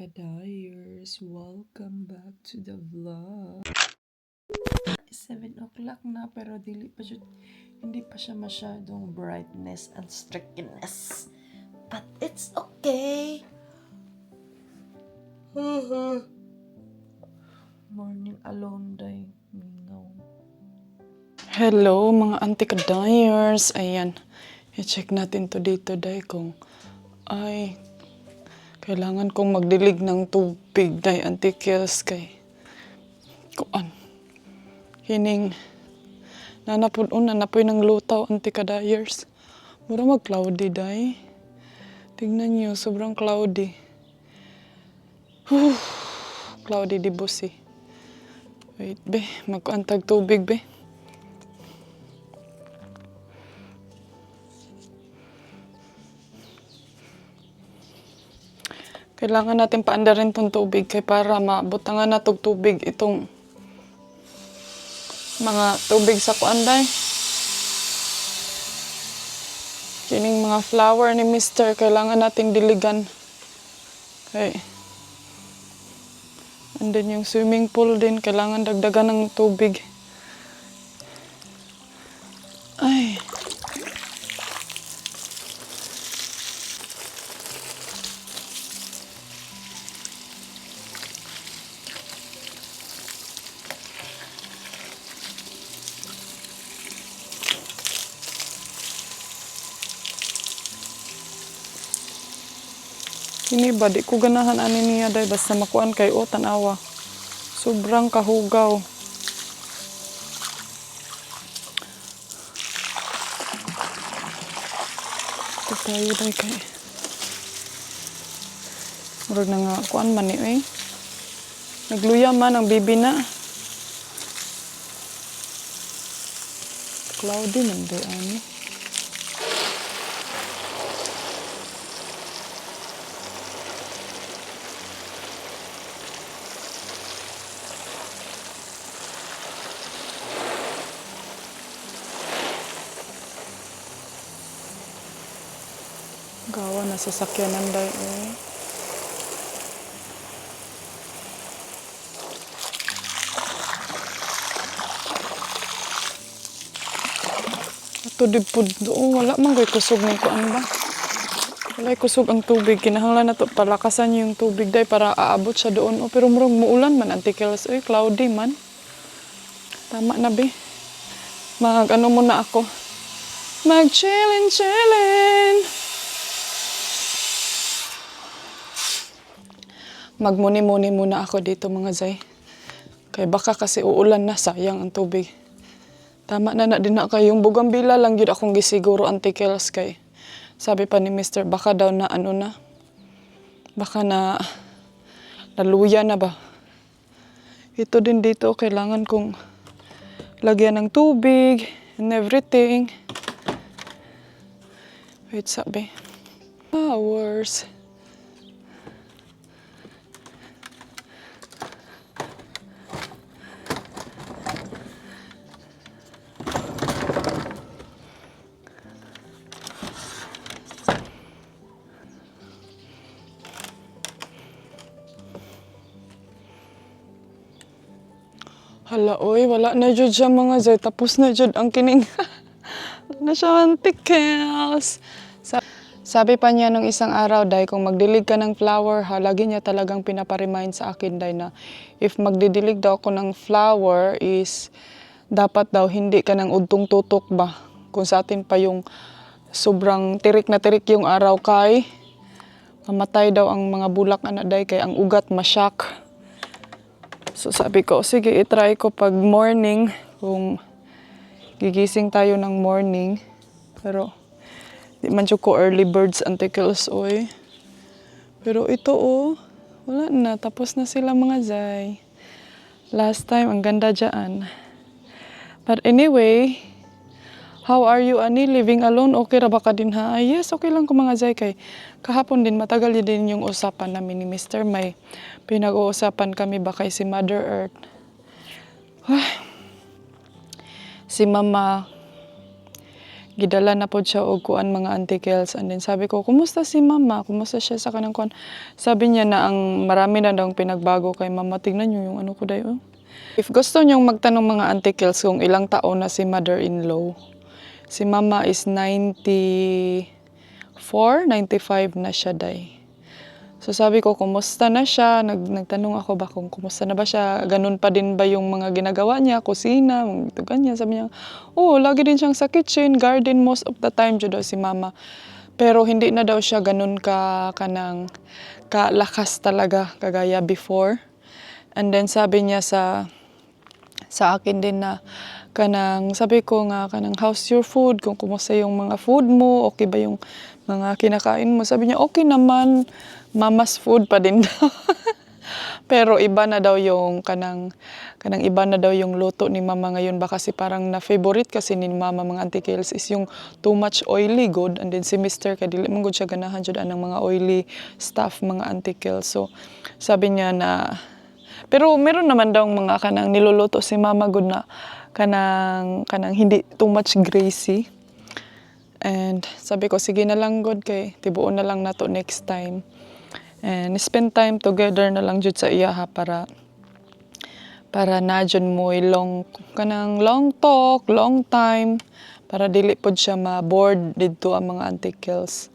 Kadayers, welcome back to the vlog. 7 o'clock na pero hindi pa siya masyadong brightness and streakiness. But it's okay. Morning alone day, mingaw. Hello mga auntie Kadayers. Ayan, i-check natin to dito day kung kailangan kong magdilig ng tubig day auntie Kels kay kuan. Hining nanapoy ng lutaw auntie Kadayers. Mura mag-cloudy day. Tingnan niyo, sobrang cloudy. Cloudy di busi. Wait be, magkuantag tubig be. Kailangan natin paandarin tong tubig kay para mabutangan na tong tubig itong mga tubig sa kuanday. Kining mga flower ni Mr. kailangan nating diligan. Okay. And then yung swimming pool din kailangan dagdagan ng tubig. Ay. Ini ba, di ko ganahan ani niya day basta makuan kay o tanawa. Sobrang kahugaw. Ito tayo day kay. Murag na nga kuan man ni eh. Nagluya man ang bibi na. Cloudy man day ani. Gawa na sasakyanan day eh. Ato dipud doon, wala man ko'y kusog ng kuan ba? Wala'y kusog ang tubig, kinahanglan na to palakasan yung tubig day para aabot siya doon. O pero murag muulan man auntie Kels, cloudy man. Tama na be. Mag-ano muna ako. Mag-chillin'. Magmuni-muni muna ako dito mga zay. Kay baka kasi uulan na, sayang ang tubig. Tama na din na kayo. Yung bugambila lang yun akong gisiguro auntie Kels kay. Sabi pa ni Mr. baka daw na ano na. Baka na naluya na ba. Ito din dito kailangan kong lagyan ng tubig and everything. Wait sabi. Flowers. Hala, oy, wala na jud siya mga zay. Tapos na jud ang kining. Na siya auntie Kels. Sabi pa niya nung isang araw, day, kung magdilig ka ng flower, lagi niya talagang pinaparimind sa akin, day, na if magdidilig daw ako ng flower is dapat daw hindi ka ng udtong tutok ba. Kung sa atin pa yung sobrang tirik na tirik yung araw kay mamatay daw ang mga bulak ana day kay ang ugat masyak. So sabi ko, sige, itry ko pag morning, kung gigising tayo ng morning. Pero, di man ko early birds auntie Kels, oy. Pero ito, wala na. Tapos na sila mga zay. Last time, ang ganda dyan. But anyway, how are you, Ani? Living alone? Okay ra ba ka din, ha? Yes, okay lang ko mga zay kay. Kahapon din, matagal din yung usapan namin ni Mr. May pinag-uusapan kami ba kay si Mother Earth. Si Mama gidala na pod siya og kuan mga Auntie Kels. And then sabi ko, kumusta si mama? Kumusta siya sa kanang kuan? Sabi niya na ang marami na daw ang pinagbago kay mama. Tingnan niyo yung ano ko dayo. If gusto niyong magtanong mga Auntie Kels kung ilang taon na si mother-in-law, si mama is 94, 95 na siya day. So sabi ko, kumusta na siya? Nagtanong ako ba kung kumusta na ba siya? Ganun pa din ba yung mga ginagawa niya? Kusina, ito ganyan. Sabi niya, lagi din siyang sa kitchen, garden most of the time daw si mama. Pero hindi na daw siya ganun kalakas talaga kagaya before. And then sabi niya sa akin din na sabi ko nga how's your food? Kung kumusta yung mga food mo, okay ba yung mga kinakain mo? Sabi niya, okay naman, mama's food pa din daw. Pero iba na daw yung iba na daw yung luto ni mama ngayon ba kasi parang na-favorite kasi ni mama mga Auntie Kels is yung too much oily good, and then si Mr. kadili man gud siya ganahan jud anang mga oily stuff mga Auntie Kels. So sabi niya na pero meron naman daw mga niluluto si mama good na kanang hindi too much greasy. And sabi ko, sige na lang good kay tibuon na lang nato next time. And spend time together na lang jud sa iya ha para na jud mo long talk, long time para dili pod siya ma-bored didto ang mga Auntie Kels.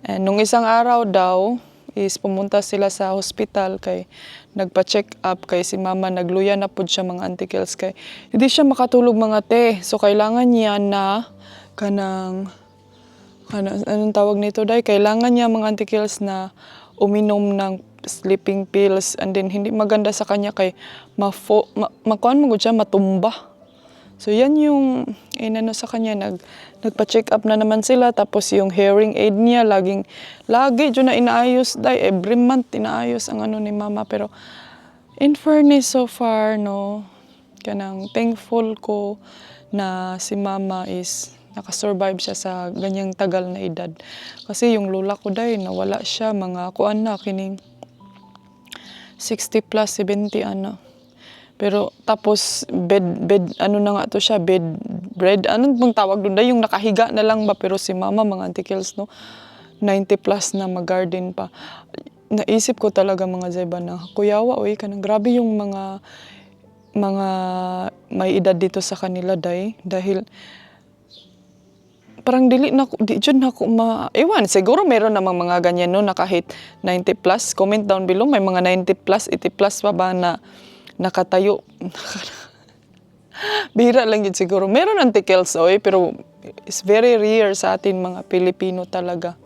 And nung isang araw daw is pumunta sila sa hospital kay nagpa-check up kay si mama nagluya na pod siya mga Auntie Kels kay hindi siya makatulog mga te. So kailangan niya na anong tawag nito day? Kailangan niya mga Auntie Kels na uminom ng sleeping pills, and then hindi maganda sa kanya kay makuan mo siya matumba. So yan yung inano sa kanya, nagpa-check up na naman sila, tapos yung hearing aid niya lagi dyan na inaayos day, every month inaayos ang ano ni mama. Pero in fairness so far no, thankful ko na si mama is nakasurvive siya sa ganyang tagal na edad. Kasi yung lola ko day, nawala siya, mga kuan na, kining 60 plus, 70 ano. Pero tapos bed ano na nga to siya, bread, anong bang tawag doon day, yung nakahiga na lang ba, pero si mama, mga Auntie Kels, no, 90 plus na, mag-garden pa. Naisip ko talaga mga Zeba na, kuyawa, grabe yung mga may edad dito sa kanila day, dahil parang di dyan ako ewan, siguro meron namang mga ganyan no, na kahit 90 plus, comment down below, may mga 90 plus, 80 plus pa ba na nakatayo. Bihira lang yun siguro. Meron Auntie Kels, pero it's very rare sa atin mga Pilipino talaga.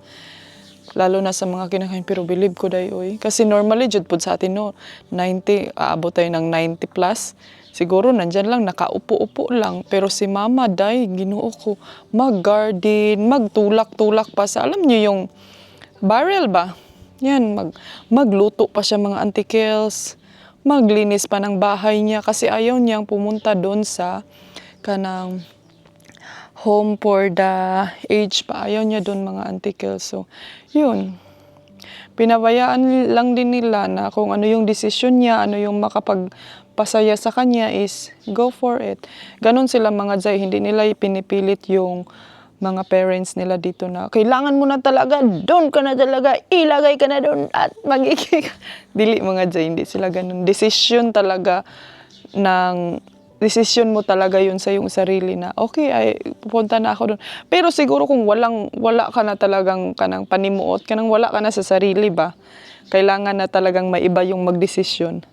Lalo na sa mga kinakain, pero believe ko day, kasi normally jud pod sa atin no, 90, aabot tayo ng 90 plus. Siguro nandyan lang, nakaupo-upo lang. Pero si mama day, Ginoo ko, mag-garden, magtulak-tulak pa sa, alam niyo yung barrel ba? Yan, magluto pa siya mga Auntie Kels. Maglinis pa ng bahay niya kasi ayaw niyang pumunta doon sa home for the aged pa. Ayaw niya doon mga Auntie Kels. So, yun. Pinabayaan lang din nila na kung ano yung desisyon niya, ano yung makapagpasaya sa kanya is go for it. Ganon sila mga Zay, hindi nila pinipilit yung mga parents nila dito na kailangan mo na talaga, doon ka na talaga, ilagay ka na doon at magiging dili mga Zay, hindi sila ganon. Desisyon mo talaga yun sa yung sarili na okay, ay pupunta na ako doon. Pero siguro kung wala ka na talagang panimuot, wala ka na sa sarili ba, kailangan na talagang maiba yung magdesisyon.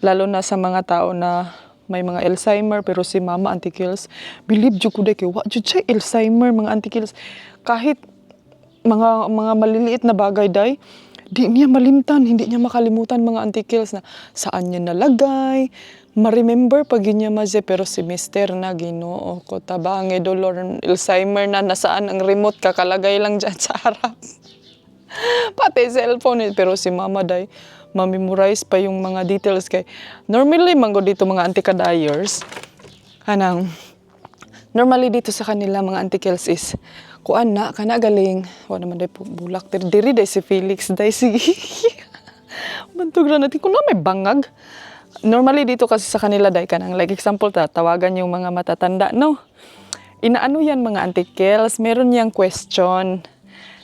Lalo na sa mga tao na may mga Alzheimer, pero si mama Auntie Kels, believe jud ko kay wa jud siya Alzheimer mga Auntie Kels. Kahit mga maliliit na bagay day, di niya malimtan, hindi niya makalimutan mga Auntie Kels na saan niya nalagay, ma-remember pag niya maze. Pero si Mister na, Ginoo ko, tabange dolor, Alzheimer na, nasaan ang remote, kakalagay lang dyan sa harap. Pati cellphone, pero si mama day, ma-memorize pa yung mga details kay normally manggo dito mga Auntie Kadayers, normally dito sa kanila mga Auntie Kels is kuan na galing wala naman day bulak diri day si Felix day sige bantog ra natin kung na may bangag. Normally dito kasi sa kanila day like example tawagan yung mga matatanda no, inaano yan mga antikels, meron niyang question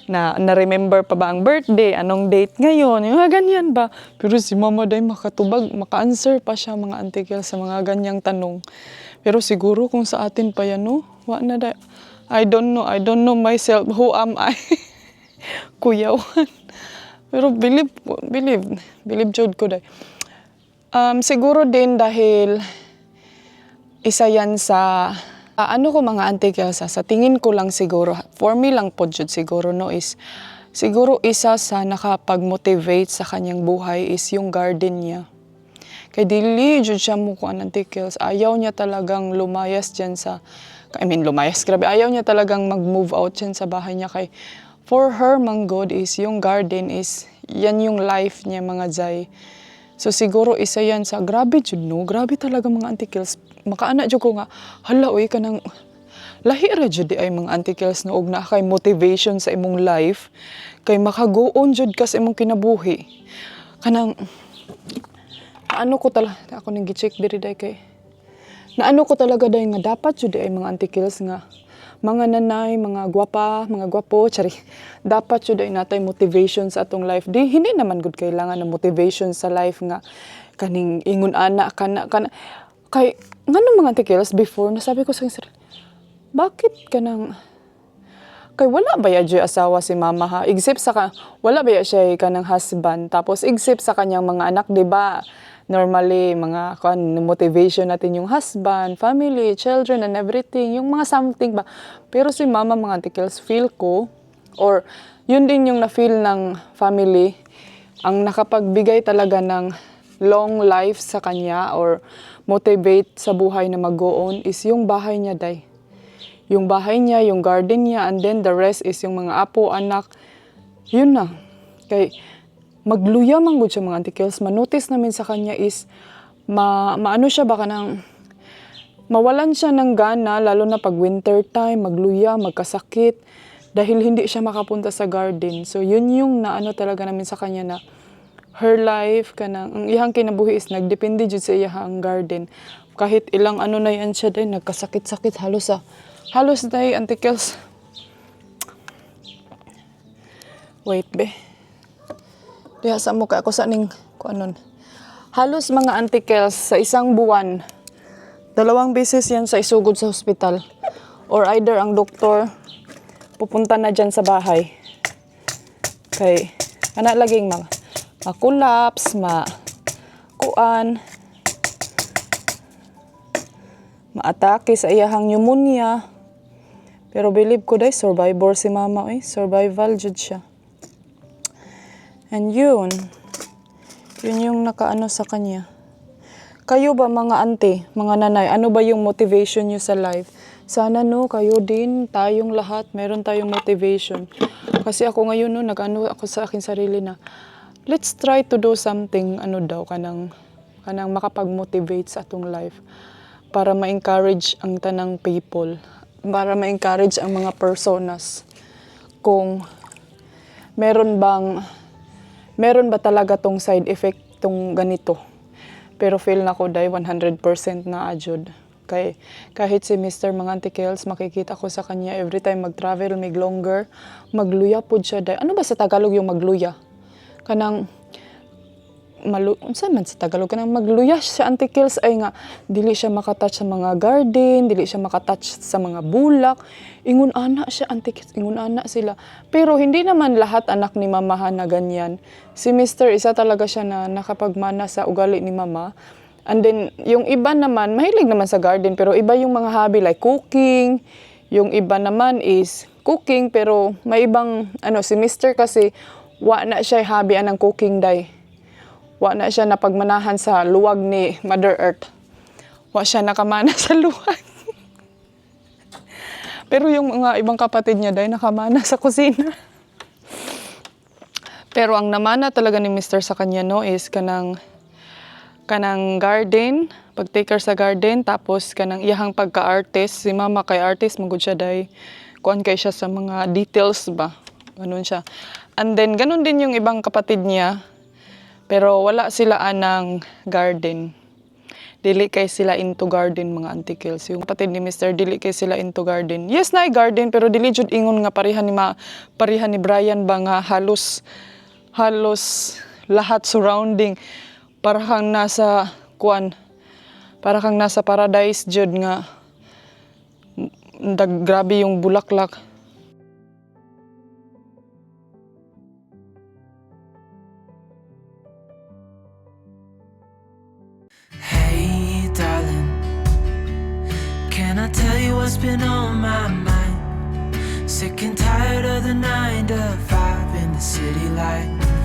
na na-remember pa ba ang birthday, anong date ngayon, yung mga ganyan ba. Pero si mama day makatubag, maka-answer pa siya mga antikels sa mga ganyang tanong. Pero siguro kung sa atin pa yan, no? Wa na day. I don't know myself, who am I? Kuyawan. Pero believe jud ko day. Siguro din dahil isa yan sa ano ko mga antikels, sa tingin ko lang siguro, for me lang po jud siguro no is, siguro isa sa nakapag-motivate sa kanyang buhay is yung garden niya. Kay dili jud siya mo kuan antikels, ayaw niya talagang lumayas diyan sa, lumayas, grabe, ayaw niya talagang mag-move out diyan sa bahay niya kay for her mang God is yung garden is, yan yung life niya mga Zay. So siguro isa yan sa, grabe jud no, grabe talaga mga antikels. Makaana jud ko nga, hala oy kanang lahi ra jud ay mga antikels no og na kay motivation sa imong life kay makago-on jud ka sa imong kinabuhi. Kanang ano ko talaga ako ning gi-check diri day kay naano ko talaga day nga dapat jud ay mga antikels nga mga nanay, mga gwapo, tsari. Dapat jud ay natay motivation sa atong life. Di hindi naman gud kailangan ng motivation sa life nga kaning ingon ana kana kay ngano mga antikels before nasabi ko sa sarili, bakit kanang kay wala ba ya jud asawa si mama ha? Except sa wala ba ya siya kanang husband tapos except sa kanyang mga anak, di ba? Normally, mga motivation natin yung husband, family, children, and everything. Yung mga something ba. Pero si mama, mga antikels, feel ko, or yun din yung na-feel ng family, ang nakapagbigay talaga ng long life sa kanya or motivate sa buhay na mag-go-on is yung bahay niya, day. Yung bahay niya, yung garden niya, and then the rest is yung mga apo, anak. Yun na. Kay magluya man gud siya mga antikels. Manotice namin sa kanya is maano siya baka nang mawalan siya ng gana lalo na pag winter time, magluya, magkasakit dahil hindi siya makapunta sa garden. So yun yung naano talaga namin sa kanya na her life kanang ang iyang kinabuhi is nagdepende jud sa iyang garden. Kahit ilang ano na yan siya day nagkasakit-sakit halos day antikels. Wait be. Diha sa mo kay ako sa ning kuanon. Halos mga antikels sa isang buwan, 2 beses yan sa isugod sa hospital. Or either ang doktor pupunta na dyan sa bahay. Kay ana laging ma-collapse, ma-atake sa iyahang pneumonia. Pero believe ko day survivor si mama survival jud siya. And yun yung nakaano sa kanya. Kayo ba mga ante, mga nanay, ano ba yung motivation nyo sa life? Sana no, kayo din, tayong lahat, meron tayong motivation. Kasi ako ngayon no, nag-ano ako sa akin sarili na, let's try to do something, kanang makapag-motivate sa atong life. Para ma-encourage ang tanang people. Para ma-encourage ang mga personas. Kung meron ba talaga tong side effect tong ganito? Pero feel na ko day 100% na ajud. Kay kahit si Mr. mga antikels, makikita ko sa kanya every time mag-travel, longer, magluya pud siya day. Ano ba sa Tagalog yung magluya? Kanang unsa man sa Tagalog kanang magluya siya antikels ay nga dili siya makatouch sa mga garden, dili siya makatouch sa mga bulak. Ingon ana siya antikels, ingon ana sila. Pero hindi naman lahat anak ni mamahan na ganyan. Si Mr. isa talaga siya na nakapagmana sa ugali ni mama. And then yung iba naman mahilig naman sa garden pero iba yung mga hobby like cooking. Yung iba naman is cooking pero may ibang si Mr. kasi wa na siya hobby anang cooking day. Wa na siya napagmanahan sa luwag ni Mother Earth. Wa siya nakamana sa luwag. Pero yung mga ibang kapatid niya dahil nakamana sa kusina. Pero ang namana talaga ni Mr. sa kanya no is kanang garden, pag-take care sa garden, tapos kanang iyahang pagka-artist. Si mama kay artist, magod siya dahil kuan kay siya sa mga details ba. Ganun siya. And then ganun din yung ibang kapatid niya. Pero wala sila anang garden. dili kay sila into garden mga Auntie Kels. Yung kapatid ni Mr. dili kay sila into garden. Yes, na garden pero dili jud ingon nga parehan ni Brian ba nga halos lahat surrounding para kang nasa para kang nasa paradise jud nga grabe yung bulaklak. Hey darling, can I tell you what's been on my mind? Sick and tired of the 9 to 5 in the city light.